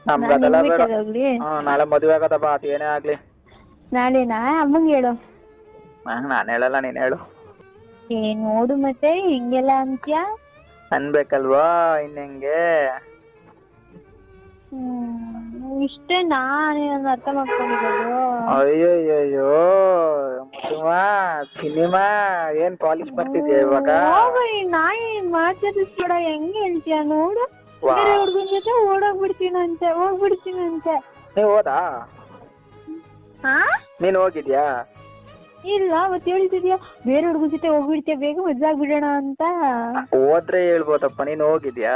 ನಮ್ಗೆ ಅದೆಲ್ಲ ಬೇಡ. ನಾಳೆ ಮದುವೆ ಆಗದ ಬಾ, ಅದು ಏನೇ ಆಗ್ಲಿ. ನಾಳೆನಾ? ಅಮ್ಮಂಗೆ ಹೇಳು. ನಾನು ಹೇಳಲ್ಲ, ನೀನ್ ಹೇಳು. ನೋಡು ಮತ್ತೆ ಹಿಂಗೆಲ್ಲ ಅಂತ್ಯಾ ಅನ್ಬೇಕಲ್ವಾ ಇನ್ನೆಂಗೆ. ಇಷ್ಟೇ ನಾನು ಅರ್ಥ ಮಾಡ್ಕೊಂಡಿರೋದು. ಅಯ್ಯಯ್ಯೋ ಮಧುಮಾ ಸಿನಿಮಾ ಏನ್ ಪಾಲಿಶ್ ಮಾಡ್ತಿದ್ಯಾ ಇವಾಗ? ನಾಯಿ ಮಾತಾಡಿಸ್ಬೇಡ, ಹೆಂಗ್ ಹೇಳ್ತೀಯ ನೋಡು. ಬೇರೆ ಹುಡ್ಗನ್ ಜೊತೆ ಹೋಗ್ಬಿಡ್ತೀನಂತೆ. ನೀವ್ ಹೋದಾ? ನೀನ್ ಹೋಗಿದ್ಯಾ? ಇಲ್ಲ, ಅವತ್ತು ಹೇಳ್ತಿದ್ಯಾ ಬೇರೆ ಹುಡ್ಗನ್ ಜೊತೆ ಹೋಗ್ಬಿಡ್ತೀಯ, ಬೇಗ ಮದ್ವೆ ಆಗ್ಬಿಡೋಣ ಅಂತ. ಹೋದ್ರೆ ಹೇಳ್ಬೋದಪ್ಪ, ನೀನ್ ಹೋಗಿದ್ಯಾ?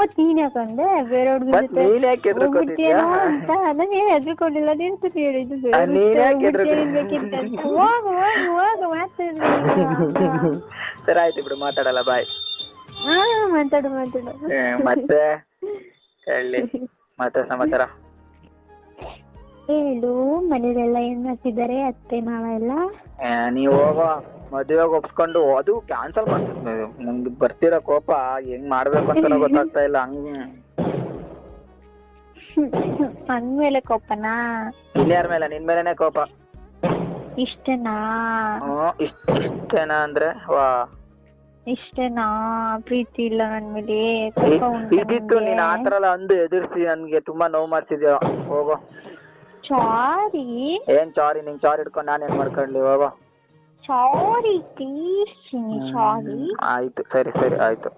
ಮತ್ ನೀನ್ ಯಾಕಂದೆ ಬೇರೆ ಹುಡ್ಗನ್ ಜೊತೆ ಹೋಗ್ಬಿಡ್ತೀಯೇನೋ ಅಂತ? ನಾನು ಏನ್ ಹೆದ್ರಿಕೊಂಡಿಲ್ಲ, ನೀನ್ ಹೇಳಿದ್ದು ಹೋಗು ಮಾತಾಡಿ. ಸರಿ ಆಯ್ತು ಬಿಡು, ಮಾತಾಡಲ್ಲ, ಬಾಯ್. ಮಾತಾಡು. ಮತ್ತೆ ಹೇಳಿ, ಮತ್ತೆ ಸಮಾಚಾರ ಹೇಳು. ಮನೇಲೆಲ್ಲ ಏನ್ ಮಾಡ್ತಿದ್ದಾರೆ, ಅತ್ತೆ ಮಾವ ಎಲ್ಲ? ನೀವ್ ಹೋಗೋ ಮದುವೆಗೆ ಒಪ್ಸ್ಕೊಂಡು ಅದು ಕ್ಯಾನ್ಸಲ್ ಮಾಡ್ತಿದ್ವಿ. ನಮ್ಗೆ ಬರ್ತಿರೋ ಕೋಪ ಹೆಂಗ್ ಮಾಡ್ಬೇಕು ಅಂತ ಗೊತ್ತಾಗ್ತಾ ಇಲ್ಲ. ಅಂದ್ಮೇಲೆ ಕೋಪನಾ? ಇನ್ಯಾರ ಮೇಲೆ? ನಿನ್ ಮೇಲೆನೆ ಕೋಪ. ಇಷ್ಟೇನಾ? ಇಷ್ಟೇನಾ ಅಂದ್ರೆ ವಾ, ಇಷ್ಟೇನಾ? ಪ್ರೀತಿ ಇಲ್ಲ ನನ್ ಮೇಲೆ? ಇದಿತ್ತು ನೀನ್ ಆತರ ಎಲ್ಲ ಅಂದು ಎದುರಿಸಿ ನನ್ಗೆ ತುಂಬಾ ನೋವು ಮಾಡ್ತಿದ್ಯೋ. ಹೋಗೋ. ಸಾರಿ. ಏನ್ ಸಾರಿ? ನಿಂಗ್ ಸಾರಿ ಹಿಡ್ಕೊಂಡು ನಾನ್ ಏನ್ ಮಾಡ್ಕೊಂಡ್ಲಿ? ಹೋಗೋ. Sorry please. ಸಾರಿ. ಆಯ್ತು, ಸರಿ ಆಯ್ತು.